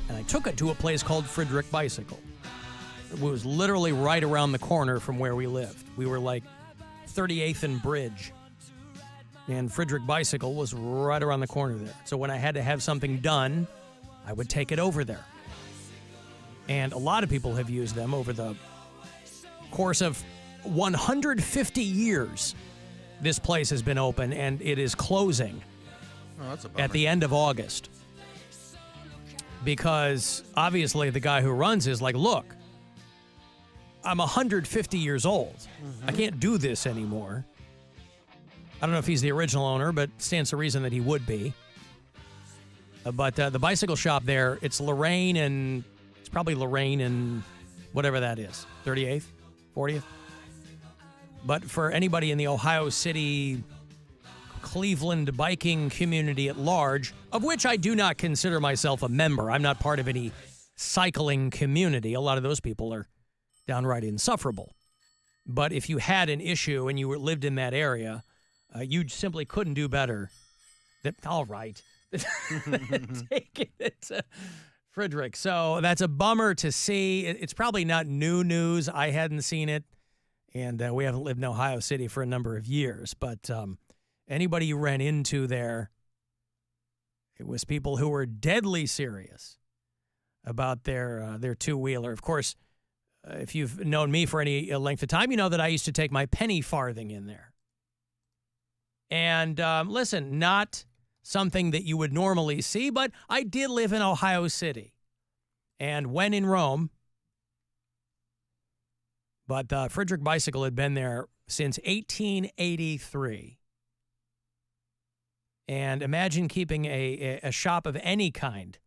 And I took it to a place called Frederick Bicycle. It was literally right around the corner from where we lived. We were like 38th and Bridge. And Frederick Bicycle was right around the corner there. So when I had to have something done, I would take it over there. And a lot of people have used them over the course of 150 years. This place has been open, and it is closing that's a bummer. at the end of August. Because obviously the guy who runs is like, look, I'm 150 years old. I can't do this anymore. I don't know if he's the original owner, but stands to reason that he would be. But the bicycle shop there, it's Lorraine and it's probably Lorraine and whatever that is, 38th, 40th. But for anybody in the Ohio City, Cleveland biking community at large, of which I do not consider myself a member. I'm not part of any cycling community. A lot of those people are downright insufferable. But if you had an issue and you lived in that area, you simply couldn't do better. All right. Taking it to Frederick. So that's a bummer to see. It's probably not new news. I hadn't seen it. And we haven't lived in Ohio City for a number of years. But anybody you ran into there, it was people who were deadly serious about their two-wheeler. Of course, if you've known me for any length of time, you know that I used to take my penny farthing in there. And listen, not something that you would normally see, but I did live in Ohio City. And when in Rome, but Frederick Bicycle had been there since 1883. And imagine keeping a shop of any kind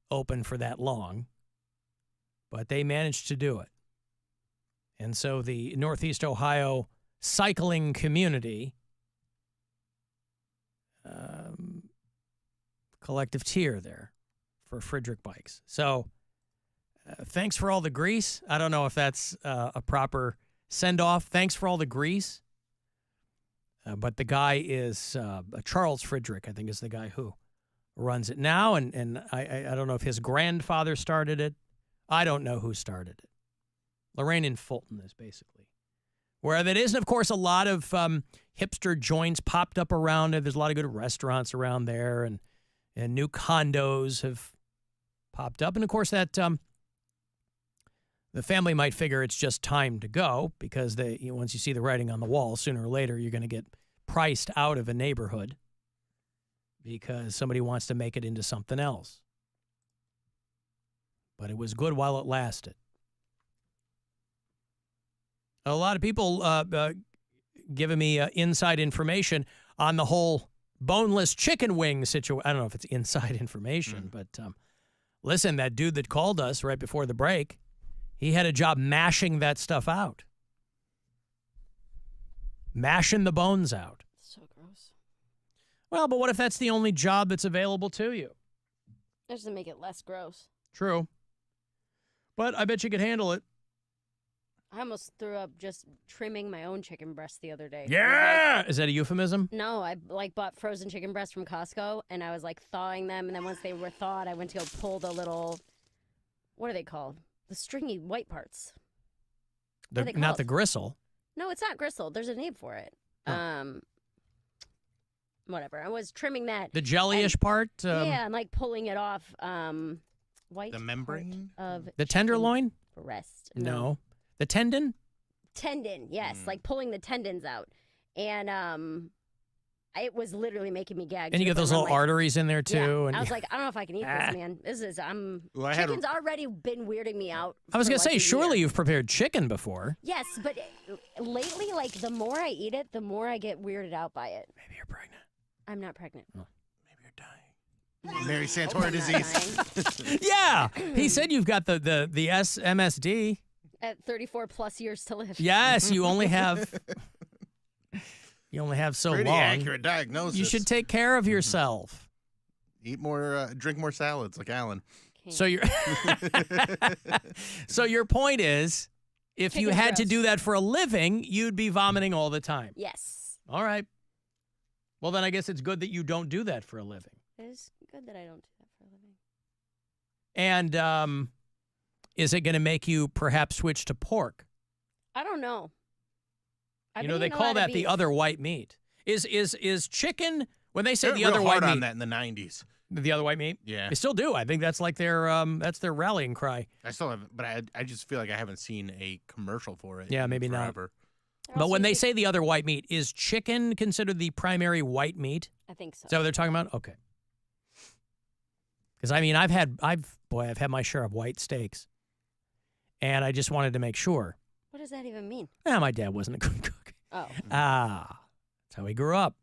open for that long. But they managed to do it. And so the Northeast Ohio cycling community, collective tier there for Frederick Bikes. So thanks for all the grease. I don't know if that's a proper send-off. Thanks for all the grease. But the guy is Charles Frederick, I think is the guy who runs it now. And I don't know if his grandfather started it. I don't know who started it. Lorraine and Fulton is basically where that is. And, of course, a lot of hipster joints popped up around it. There's a lot of good restaurants around there, and new condos have popped up. And, of course, that the family might figure it's just time to go because once you see the writing on the wall, sooner or later you're going to get priced out of a neighborhood because somebody wants to make it into something else. But it was good while it lasted. A lot of people giving me inside information on the whole boneless chicken wing situation. I don't know if it's inside information, but listen, that dude that called us right before the break, he had a job mashing that stuff out. Mashing the bones out. So gross. Well, but what if that's the only job that's available to you? That doesn't make it less gross. True. But I bet you could handle it. I almost threw up just trimming my own chicken breast the other day. Yeah! Is that a euphemism? No, I bought frozen chicken breasts from Costco, and I was thawing them, and then once they were thawed, I went to go pull the little, what are they called? The stringy white parts. Not the gristle. No, it's not gristle. There's a name for it. Huh. Whatever. I was trimming that. The jelly-ish part? Yeah, and pulling it off. White. The membrane? Of the tenderloin? Breast. No. The tendon? Tendon, yes. Pulling the tendons out. And it was literally making me gag. And you get those little arteries in there, too. Yeah. And I was like, I don't know if I can eat this, man. Chicken's already been weirding me out. I was going to say, surely you've prepared chicken before. Yes, but lately, the more I eat it, the more I get weirded out by it. Maybe you're pregnant. I'm not pregnant. Oh. Maybe you're dying. Mary Santora disease. Yeah. He said you've got the MSD. At 34 plus years to live. Yes, you only have so Pretty long. accurate diagnosis. You should take care of yourself. Eat more, drink more salads like Alan. So your point is, if you had to do that for a living, you'd be vomiting all the time. Yes. All right. Well, then I guess it's good that you don't do that for a living. It is good that I don't do that for a living. And is it going to make you perhaps switch to pork? I don't know. You know, they call that the other white meat. Is chicken, when they say They're the other real white hard meat. on that in the 90s. The other white meat? Yeah. They still do. I think that's like that's their rallying cry. I still haven't, but I just feel like I haven't seen a commercial for it. Yeah, in maybe not. forever. But when they say the other white meat, is chicken considered the primary white meat? I think so. Is that what they're talking about? Okay. Because I mean, I've had my share of white steaks, and I just wanted to make sure. What does that even mean? My dad wasn't a good cook. Oh. That's how he grew up.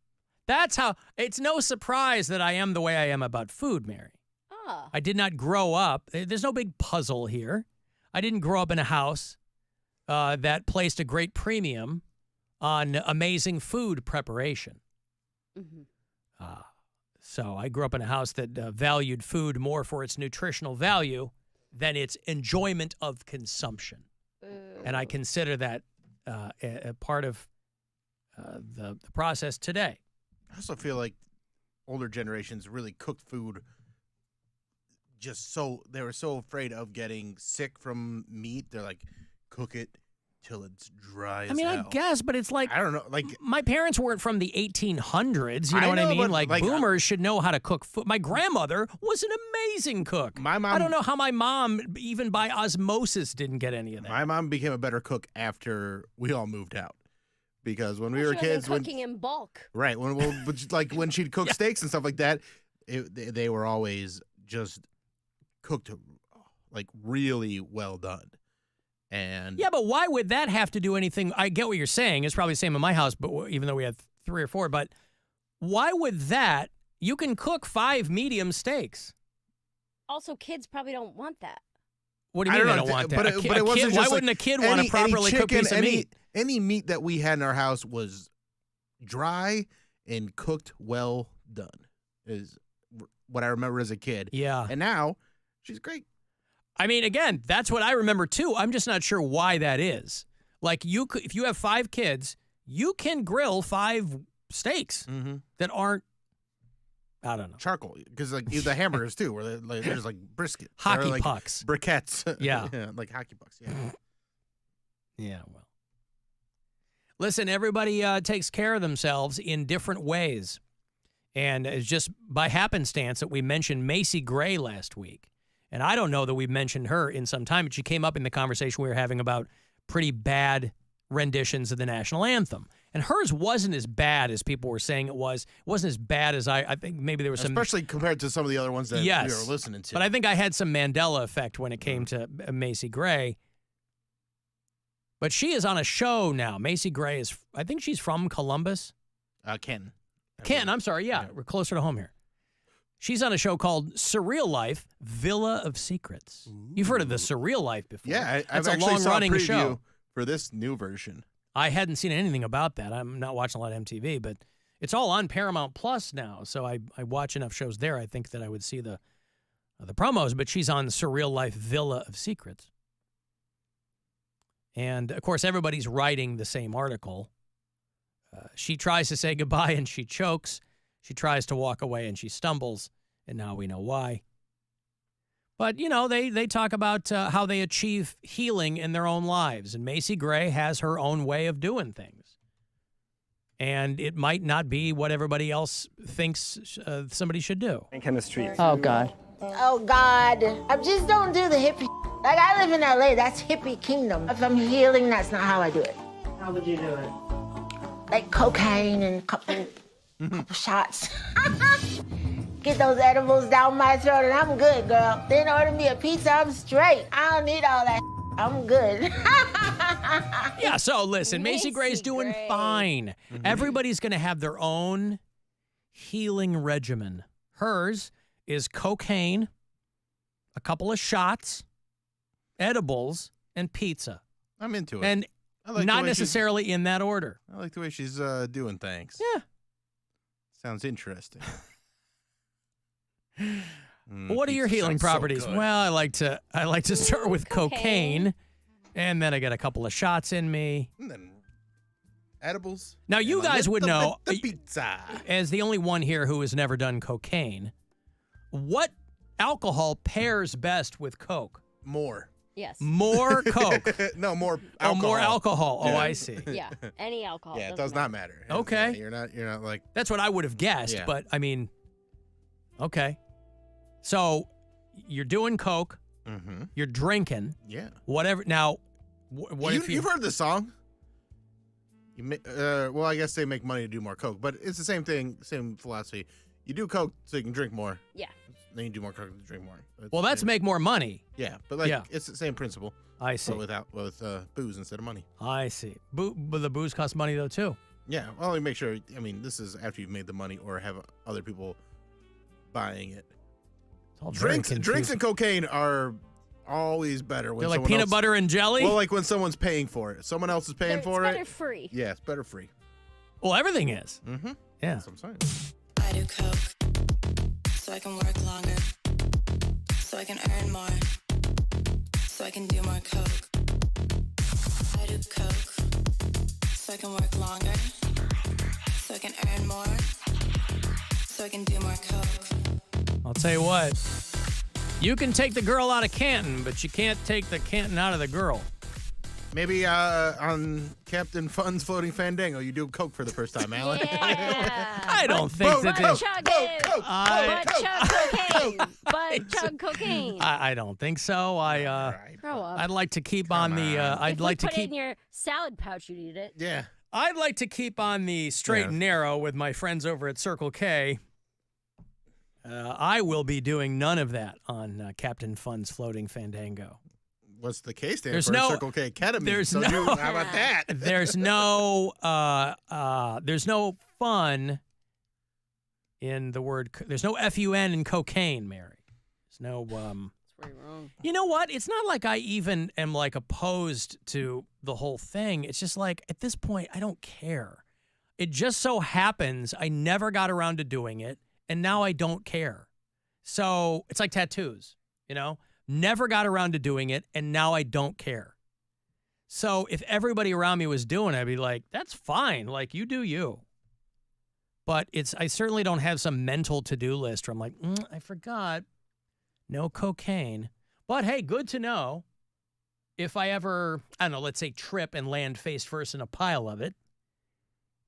That's how. It's no surprise that I am the way I am about food, Mary. Ah. I did not grow up. There's no big puzzle here. I didn't grow up in a house that placed a great premium on amazing food preparation. Mm-hmm. So I grew up in a house that valued food more for its nutritional value than its enjoyment of consumption. And I consider that a part of the process today. I also feel like older generations really cooked food they were so afraid of getting sick from meat. They're like, cook it till it's dry as I mean, hell. I guess, but it's like, I don't know. Like, my parents weren't from the 1800s. You know I what I know, mean? but, Like, like, boomers should know how to cook food. My grandmother was an amazing cook. My mom, I don't know how my mom, even by osmosis, didn't get any of that. my mom became a better cook after we all moved out. Because when we She were wasn't kids, cooking in bulk. right, when she'd cook steaks and stuff like that, they were always just cooked like really well done. And Yeah, but why would that have to do anything? I get what you're saying. It's probably the same in my house, but even though we had 3 or 4, but why would that? You can cook 5 medium steaks. Also, kids probably don't want that. What do you mean they don't want that? But it wasn't why just wouldn't a kid want a properly cooked piece of meat? Any meat that we had in our house was dry and cooked well done, is what I remember as a kid. Yeah. And now, she's great. I mean, again, that's what I remember too. I'm just not sure why that is. Like, if you have 5 kids, you can grill 5 steaks that aren't, I don't know, charcoal, because like the hamburgers too, where there's like brisket, hockey like pucks, briquettes, yeah, like hockey pucks, yeah. Well, listen, everybody takes care of themselves in different ways, and it's just by happenstance that we mentioned Macy Gray last week. And I don't know that we've mentioned her in some time, but she came up in the conversation we were having about pretty bad renditions of the national anthem. And hers wasn't as bad as people were saying it was. It wasn't as bad as I think maybe there was some... Especially compared to some of the other ones that we were listening to. But I think I had some Mandela effect when it came to Macy Gray. But she is on a show now. Macy Gray is, I think she's from Columbus. Canton. Canton, I'm sorry. Yeah, we're closer to home here. She's on a show called Surreal Life, Villa of Secrets. Ooh. You've heard of the Surreal Life before. Yeah, I've actually long-running saw a preview show for this new version. I hadn't seen anything about that. I'm not watching a lot of MTV, but it's all on Paramount Plus now. So I watch enough shows there. I think that I would see the promos. But she's on Surreal Life, Villa of Secrets. And, of course, everybody's writing the same article. She tries to say goodbye, and she chokes. She tries to walk away, and she stumbles, and now we know why. But, you know, they talk about how they achieve healing in their own lives, and Macy Gray has her own way of doing things. And it might not be what everybody else thinks somebody should do. Chemistry. Oh, God. Oh, God. I just don't do the hippie. Like, I live in L.A. That's hippie kingdom. If I'm healing, that's not how I do it. How would you do it? Like cocaine and a couple shots. Get those edibles down my throat and I'm good, girl. Then order me a pizza, I'm straight. I don't need all that. I'm good. Yeah, so listen, Macy Gray's doing fine. Everybody's going to have their own healing regimen. Hers is cocaine, a couple of shots, edibles, and pizza. I'm into it. And not necessarily in that order. I like the way she's doing things. Yeah. Sounds interesting. What are your healing properties? Well, I like to start with cocaine, and then I get a couple of shots in me. And then edibles. Now, you guys would know, the pizza. as the only one here who has never done cocaine, what alcohol pairs best with Coke. More. Yes. More Coke. No, more Oh, alcohol. more alcohol. Oh, Yeah. I see. Yeah. Any alcohol. Yeah, it doesn't does not matter. Okay. Yeah, you're not like, That's what I would have guessed, Yeah. but I mean, okay. So you're doing Coke, you're drinking, yeah. whatever. Now, what if You've heard this song? Well, I guess they make money to do more Coke, but it's the same thing, same philosophy. You do Coke so you can drink more. Yeah. Then you do more Coke to drink more. Well, that's make more money. Yeah, but like Yeah. it's the same principle. I see. But with booze instead of money. I see. But the booze costs money though too. Yeah, well, you make sure. I mean, this is after you've made the money or have other people buying it. It's all very Drinks confusing. and cocaine are always better when They're like someone peanut else, butter and jelly. Well, like when someone's paying for it, someone else is paying for it's it. better free. Yeah, it's better free. Well, everything is. Mm-hmm. Yeah. That's what I'm saying. I do coke so I can work longer, so I can earn more, so I can do more coke. I do coke so I can work longer, so I can earn more, so I can do more coke. I'll tell you what. You can take the girl out of Canton, but you can't take the Canton out of the girl. Maybe on Captain Fun's Floating Fandango, you do Coke for the first time, Alan. Yeah. I don't think that. Butt chugging. I- Butt chug cocaine. Butt chug cocaine. I don't think so. Grow up. I'd like to keep on the. I'd if like we to put it keep. in your salad pouch, you'd eat it. Yeah. I'd like to keep on the straight and narrow with my friends over at Circle K. I will be doing none of that on Captain Fun's Floating Fandango. What's the K stand There's for? no- Circle K ketamine. there's So no- how about that? There's no fun in the word. There's no fun in cocaine, Mary. There's no. That's where you're wrong. You know what? It's not like I even am like opposed to the whole thing. It's just like at this point, I don't care. It just so happens I never got around to doing it, and now I don't care. So it's like tattoos, you know? Never got around to doing it, and now I don't care. So if everybody around me was doing it, I'd be like, that's fine. Like, you do you. But I certainly don't have some mental to-do list where I'm like, I forgot. No cocaine. But hey, good to know. If I ever, I don't know, let's say trip and land face first in a pile of it,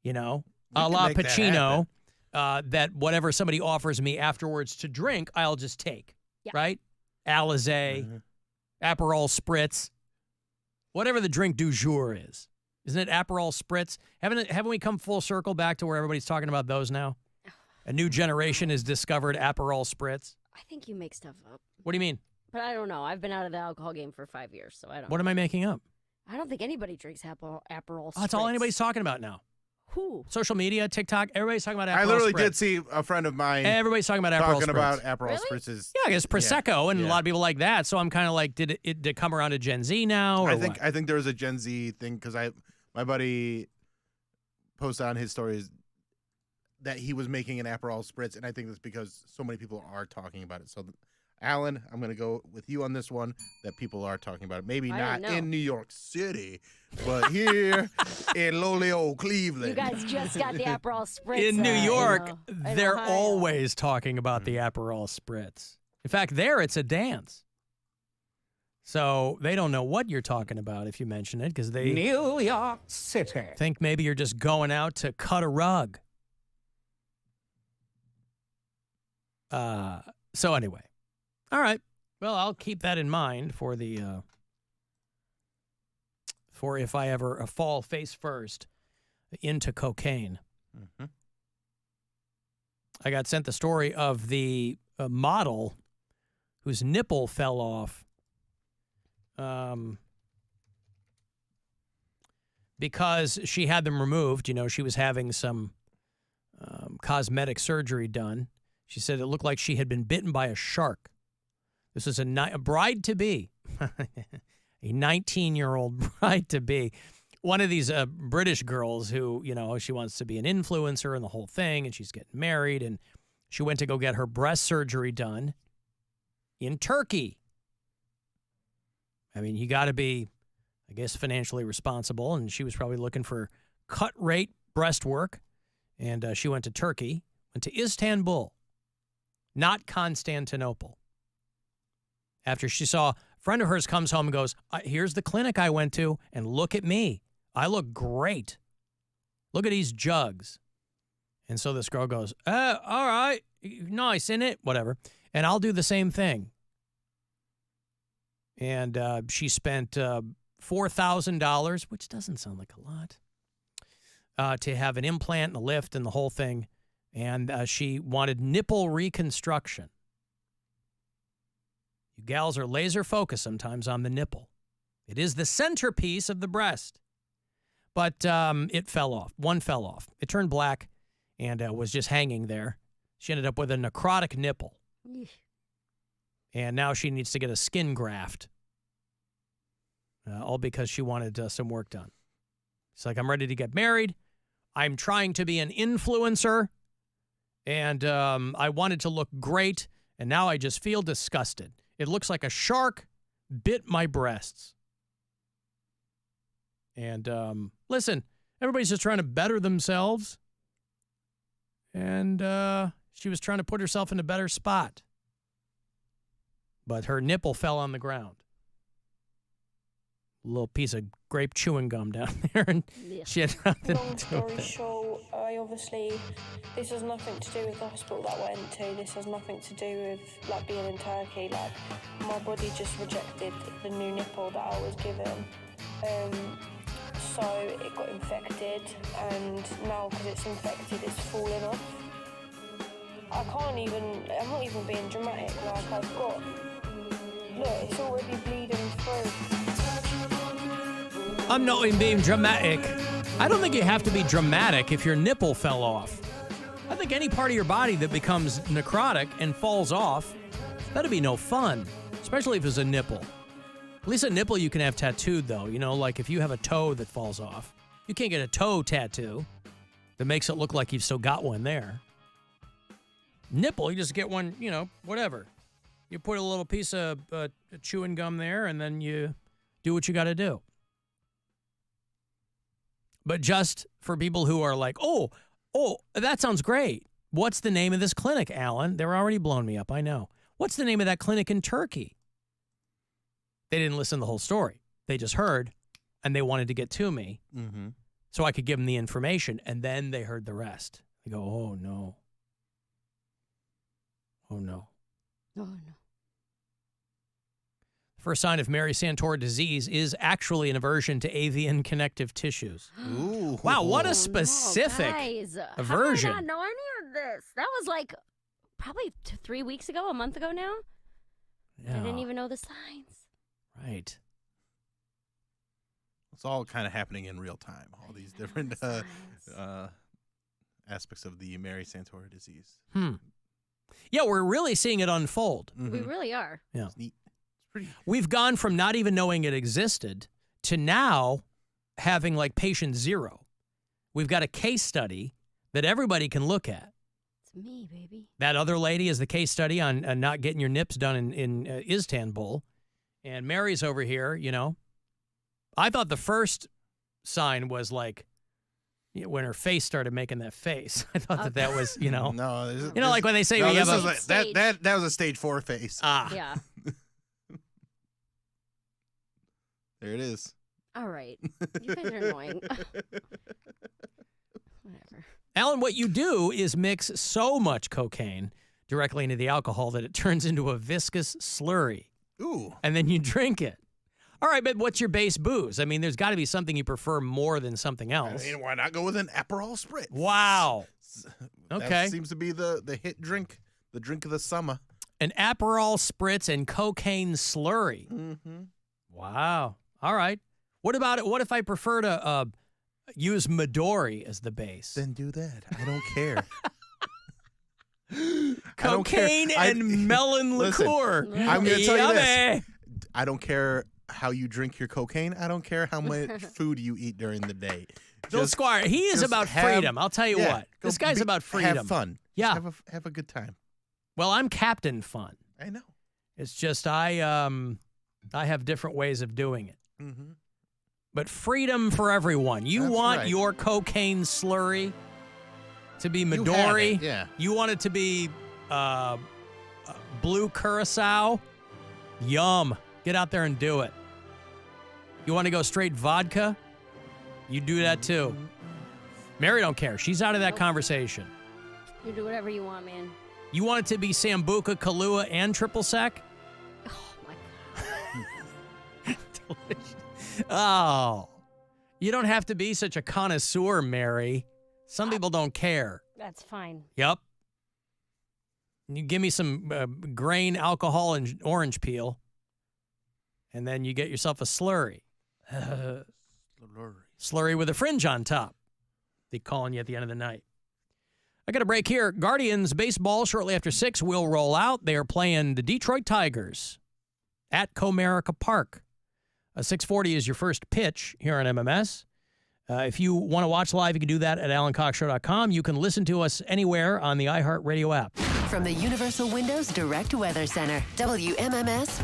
you know, We a can la make that Pacino, that whatever somebody offers me afterwards to drink, I'll just take, Yeah. right? Alizé, Aperol Spritz, whatever the drink du jour is. Isn't it Aperol Spritz? Haven't we come full circle back to where everybody's talking about those now? A new generation has discovered Aperol Spritz. I think you make stuff up. What do you mean? But I don't know. I've been out of the alcohol game for 5 years, so I don't What am I making up? I don't think anybody drinks Aperol Oh, that's all Spritz. anybody's talking about now. Who? Social media, TikTok, everybody's talking about Aperol I literally Spritz. did see a friend of mine Everybody's talking about Aperol talking Spritz. about Aperol Really? Spritz's. Yeah, I guess Prosecco and a Yeah. lot of people like that. So I'm kind of like, did it come around to Gen Z now? Or I think what? there was a Gen Z thing because my buddy posted on his stories that he was making an Aperol Spritz, and I think that's because so many people are talking about it. So, Alan, I'm going to go with you on this one, that people are talking about it. Maybe I not didn't know. in New York City, but here in lowly old Cleveland. You guys just got the Aperol Spritz. in New York, in they're Ohio. always talking about the Aperol Spritz. In fact, there it's a dance. So they don't know what you're talking about if you mention it because they New York City. think maybe you're just going out to cut a rug. So anyway, all right. Well, I'll keep that in mind for the for if I ever fall face first into cocaine. Mhm. I got sent the story of the model whose nipple fell off because she had them removed. You know, she was having some cosmetic surgery done. She said it looked like she had been bitten by a shark. This is a bride-to-be, a 19-year-old bride-to-be. One of these British girls who, you know, she wants to be an influencer and the whole thing, and she's getting married, and she went to go get her breast surgery done in Turkey. I mean, you got to be, I guess, financially responsible, and she was probably looking for cut-rate breast work, and she went to Turkey, went to Istanbul, not Constantinople. after she saw a friend of hers comes home and goes, here's the clinic I went to, and look at me. I look great. Look at these jugs. And so this girl goes, all right, nice, isn't it? Whatever. And I'll do the same thing. And she spent $4,000, which doesn't sound like a lot, to have an implant and a lift and the whole thing. And she wanted nipple reconstruction. You gals are laser focused sometimes on the nipple. It is the centerpiece of the breast. But it fell off. One fell off. It turned black and was just hanging there. She ended up with a necrotic nipple. And now she needs to get a skin graft. All because she wanted some work done. It's like, I'm ready to get married. I'm trying to be an influencer. And I wanted to look great. And now I just feel disgusted. It looks like a shark bit my breasts. And listen, everybody's just trying to better themselves. And she was trying to put herself in a better spot. But her nipple fell on the ground. A little piece of grape chewing gum down there, and she had nothing Long to do with story it. short, this has nothing to do with the hospital that I went to. This has nothing to do with like being in Turkey. Like, my body just rejected the new nipple that I was given. So it got infected, and now because it's infected, it's falling off. I'm not even being dramatic. Like, look, it's already bleeding through. I'm not even being dramatic. I don't think you have to be dramatic if your nipple fell off. I think any part of your body that becomes necrotic and falls off, that'd be no fun, especially if it's a nipple. At least a nipple you can have tattooed, though. You know, like if you have a toe that falls off, you can't get a toe tattoo that makes it look like you've still got one there. Nipple, you just get one, you know, whatever. You put a little piece of chewing gum there, and then you do what you got to do. But just for people who are like, oh, that sounds great. What's the name of this clinic, Alan? They're already blowing me up, I know. What's the name of that clinic in Turkey? They didn't listen to the whole story. They just heard, and they wanted to get to me so I could give them the information, and then they heard the rest. They go, oh, no. Oh, no. Oh, no. First sign of Mary Santora disease is actually an aversion to avian connective tissues. Ooh. Wow, what a specific aversion. How did I not know any of this? That was like probably 3 weeks ago, a month ago now. Yeah. I didn't even know the signs. Right. It's all kind of happening in real time. All these different aspects of the Mary Santora disease. Yeah, we're really seeing it unfold. We really are. Yeah. It's neat. It's pretty. We've gone from not even knowing it existed to now having like patient zero. We've got a case study that everybody can look at. It's me, baby. That other lady is the case study on not getting your nips done in Istanbul. And Mary's over here, you know. I thought the first sign was like when her face started making that face. I thought that was, you know. No, you know, like when they say no, we have that was a stage 4 face. Yeah. There it is. All right. You guys are annoying. Whatever. Alan, what you do is mix so much cocaine directly into the alcohol that it turns into a viscous slurry. Ooh. And then you drink it. All right, but what's your base booze? I mean, there's got to be something you prefer more than something else. I mean, why not go with an Aperol Spritz? Wow. Okay. That seems to be the hit drink, the drink of the summer. An Aperol Spritz and cocaine slurry. Mm-hmm. Wow. All right. What about it? What if I prefer to use Midori as the base? Then do that. I don't care. Cocaine and melon liqueur. I'm going to tell you this. Yummy. I don't care how you drink your cocaine. I don't care how much food you eat during the day. Bill Squire, he is about freedom. I'll tell you what. This guy's about freedom. Have fun. Yeah. Just have a good time. Well, I'm Captain Fun. I know. It's just I have different ways of doing it. Mm-hmm. But freedom for everyone. You That's want right. your cocaine slurry to be You have Midori. it, yeah. You want it to be blue curacao. Yum. Get out there and do it. You want to go straight vodka? You do that too. Mary don't care. She's out of that conversation. You do whatever you want, man. You want it to be Sambuca, Kahlua, and triple sec? Oh, my God. Delicious. Oh. You don't have to be such a connoisseur, Mary. Some people don't care. That's fine. Yep. You give me some grain, alcohol, and orange peel, and then you get yourself a slurry. Slurry with a fringe on top. They calling you at the end of the night. I got a break here. Guardians baseball shortly after 6 will roll out. They are playing the Detroit Tigers at Comerica Park. 6:40 is your first pitch here on MMS. If you want to watch live, you can do that at alancoxshow.com. You can listen to us anywhere on the iHeartRadio app. From the Universal Windows Direct Weather Center, WMMS